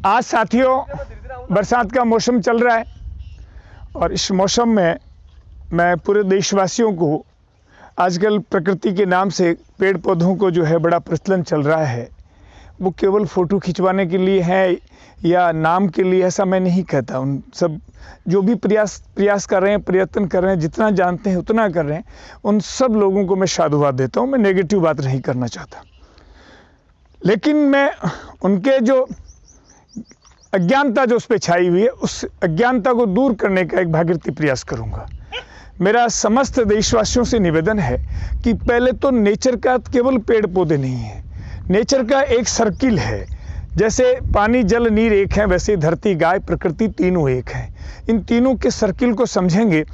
आज साथियों बरसात का मौसम चल रहा है और इस मौसम में मैं पूरे देशवासियों को आजकल प्रकृति के नाम से पेड़ पौधों को जो है बड़ा प्रचलन चल रहा है, वो केवल फ़ोटो खिंचवाने के लिए है या नाम के लिए, ऐसा मैं नहीं कहता। उन सब जो भी प्रयास कर रहे हैं, प्रयत्न कर रहे हैं, जितना जानते हैं उतना कर रहे हैं, उन सब लोगों को मैं साधुवाद देता हूँ। मैं नेगेटिव बात नहीं करना चाहता, लेकिन मैं उनके जो अज्ञानता जो उस पर छाई हुई है, उस अज्ञानता को दूर करने का एक भागीरथी प्रयास करूँगा। मेरा समस्त देशवासियों से निवेदन है कि पहले तो नेचर का केवल पेड़ पौधे नहीं है, नेचर का एक सर्किल है। जैसे पानी जल नीर एक है, वैसे धरती गाय प्रकृति तीनों एक हैं। इन तीनों के सर्किल को समझेंगे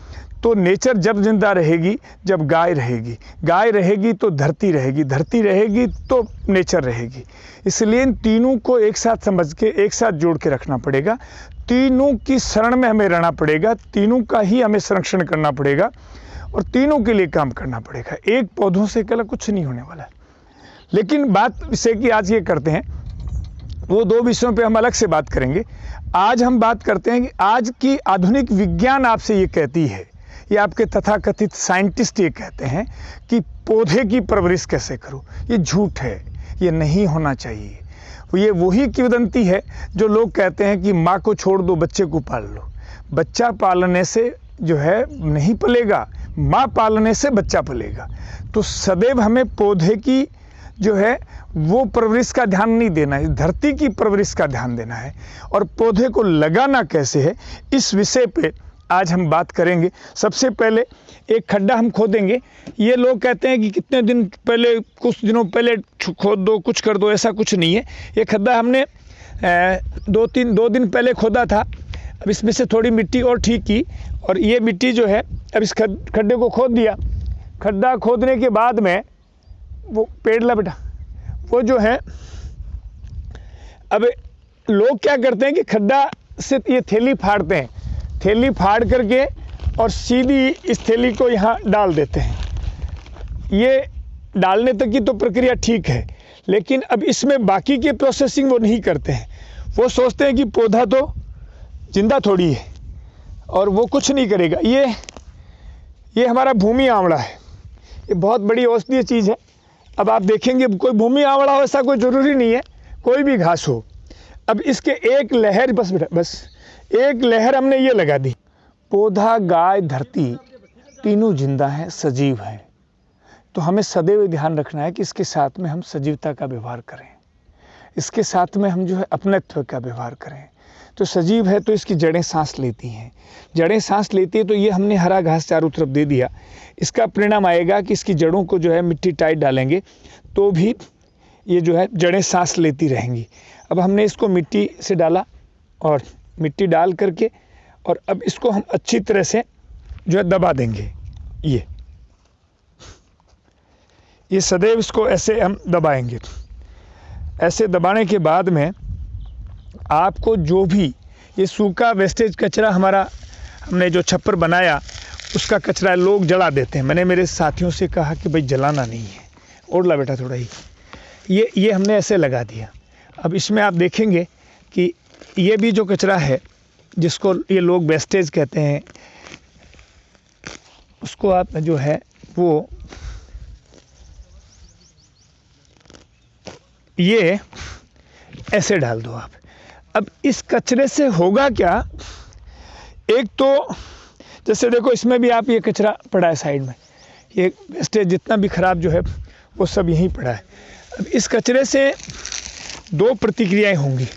तो नेचर जब जिंदा रहेगी, जब गाय रहेगी, गाय रहेगी तो धरती रहेगी, धरती रहेगी तो नेचर रहेगी। इसलिए इन तीनों को एक साथ समझ के, एक साथ जोड़ के रखना पड़ेगा। तीनों की शरण में हमें रहना पड़ेगा, तीनों का ही हमें संरक्षण करना पड़ेगा और तीनों के लिए काम करना पड़ेगा। एक पौधों से अकेला कुछ नहीं होने वाला है। लेकिन बात विषय की आज ये करते हैं, वो दो विषयों पे हम अलग से बात करेंगे। आज हम बात करते हैं कि आज की आधुनिक विज्ञान आपसे ये कहती है, ये आपके तथाकथित साइंटिस्ट ये कहते हैं कि पौधे की परवरिश कैसे करो। ये झूठ है, ये नहीं होना चाहिए। ये वही किंवदंती है जो लोग कहते हैं कि माँ को छोड़ दो, बच्चे को पाल लो। बच्चा पालने से जो है नहीं पलेगा, माँ पालने से बच्चा पलेगा। तो सदैव हमें पौधे की जो है वो परवरिश का ध्यान नहीं देना है, धरती की परवरिश का ध्यान देना है। और पौधे को लगाना कैसे है, इस विषय पे आज हम बात करेंगे। सबसे पहले एक खड्डा हम खोदेंगे। ये लोग कहते हैं कि कितने दिन पहले, कुछ दिनों पहले खोद दो, कुछ कर दो, ऐसा कुछ नहीं है। ये खड्डा हमने दो दिन पहले खोदा था। अब इसमें से थोड़ी मिट्टी और ठीक की और ये मिट्टी जो है अब इस खड्डे को खोद दिया। खड्डा खोदने के बाद में वो पेड़ ला बेटा, वो जो है अब लोग क्या करते हैं कि खड्डा से ये थैली फाड़ते हैं, थैली फाड़ करके और सीधी इस थैली को यहाँ डाल देते हैं। ये डालने तक की तो प्रक्रिया ठीक है, लेकिन अब इसमें बाकी की प्रोसेसिंग वो नहीं करते हैं। वो सोचते हैं कि पौधा तो जिंदा थोड़ी है और वो कुछ नहीं करेगा। ये हमारा भूमि आंवला है, ये बहुत बड़ी औषधीय चीज़ है। अब आप देखेंगे कोई भूमि आंवला हो ऐसा कोई ज़रूरी नहीं है, कोई भी घास हो। अब इसके एक लहर, बस बेटा बस एक लहर हमने ये लगा दी। पौधा, गाय, धरती तीनों जिंदा हैं, सजीव हैं। तो हमें सदैव ध्यान रखना है कि इसके साथ में हम सजीवता का व्यवहार करें, इसके साथ में हम जो है अपनत्व का व्यवहार करें। तो सजीव है तो इसकी जड़ें सांस लेती हैं, जड़ें सांस लेती है तो ये हमने हरा घास चारों तरफ दे दिया। इसका परिणाम आएगा कि इसकी जड़ों को जो है मिट्टी टाइट डालेंगे तो भी ये जो है जड़ें सांस लेती रहेंगी। अब हमने इसको मिट्टी से डाला और मिट्टी डाल करके और अब इसको हम अच्छी तरह से जो है दबा देंगे। ये सदैव इसको ऐसे हम दबाएंगे। ऐसे दबाने के बाद में आपको जो भी ये सूखा वेस्टेज कचरा हमारा, हमने जो छप्पर बनाया उसका कचरा लोग जला देते हैं। मैंने मेरे साथियों से कहा कि भाई जलाना नहीं है, और ला बेटा थोड़ा ही। ये हमने ऐसे लगा दिया। अब इसमें आप देखेंगे कि ये भी जो कचरा है जिसको ये लोग वेस्टेज कहते हैं, उसको आप जो है वो ये ऐसे डाल दो आप। अब इस कचरे से होगा क्या, एक तो जैसे देखो इसमें भी आप ये कचरा पड़ा है साइड में, ये वेस्टेज जितना भी खराब जो है वो सब यहीं पड़ा है। अब इस कचरे से दो प्रतिक्रियाएं होंगी।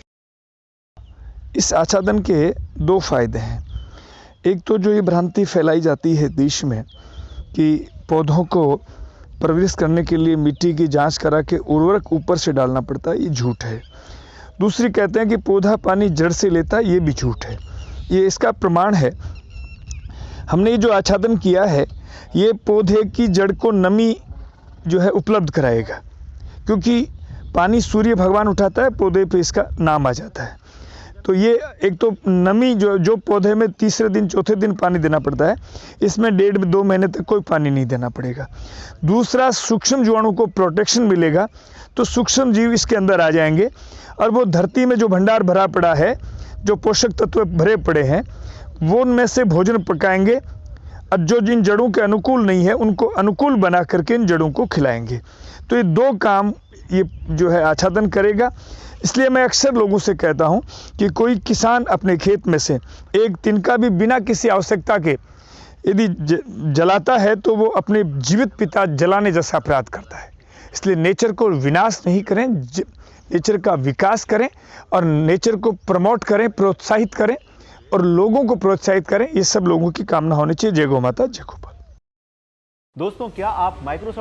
इस आच्छादन के दो फायदे हैं। एक तो जो ये भ्रांति फैलाई जाती है देश में कि पौधों को परवरिश करने के लिए मिट्टी की जांच करा के उर्वरक ऊपर से डालना पड़ता है, ये झूठ है। दूसरी कहते हैं कि पौधा पानी जड़ से लेता है, ये भी झूठ है। ये इसका प्रमाण है, हमने ये जो आच्छादन किया है ये पौधे की जड़ को नमी जो है उपलब्ध कराएगा, क्योंकि पानी सूर्य भगवान उठाता है, पौधे पे इसका नाम आ जाता है। तो ये एक तो नमी जो पौधे में तीसरे दिन चौथे दिन पानी देना पड़ता है, इसमें 1.5-2 महीने तक कोई पानी नहीं देना पड़ेगा। दूसरा, सूक्ष्म जीवाणु को प्रोटेक्शन मिलेगा, तो सूक्ष्म जीव इसके अंदर आ जाएंगे और वो धरती में जो भंडार भरा पड़ा है, जो पोषक तत्व भरे पड़े हैं, वो उनमें से भोजन पकाएंगे और जो जिन जड़ों के अनुकूल नहीं है उनको अनुकूल बना करके इन जड़ों को खिलाएंगे। तो ये 2 काम ये जो है आच्छादन करेगा। इसलिए मैं अक्सर लोगों से कहता हूं कि कोई किसान अपने खेत में से एक तिनका भी बिना किसी आवश्यकता के यदि जलाता है तो वो अपने जीवित पिता जलाने जैसा अपराध करता है। इसलिए नेचर को विनाश नहीं करें, नेचर का विकास करें और नेचर को प्रमोट करें, प्रोत्साहित करें और लोगों को प्रोत्साहित करें। ये सब लोगों की कामना होनी चाहिए। जय गौ माता, जय गोपाल। दोस्तों, क्या आप माइक्रोसॉफ्ट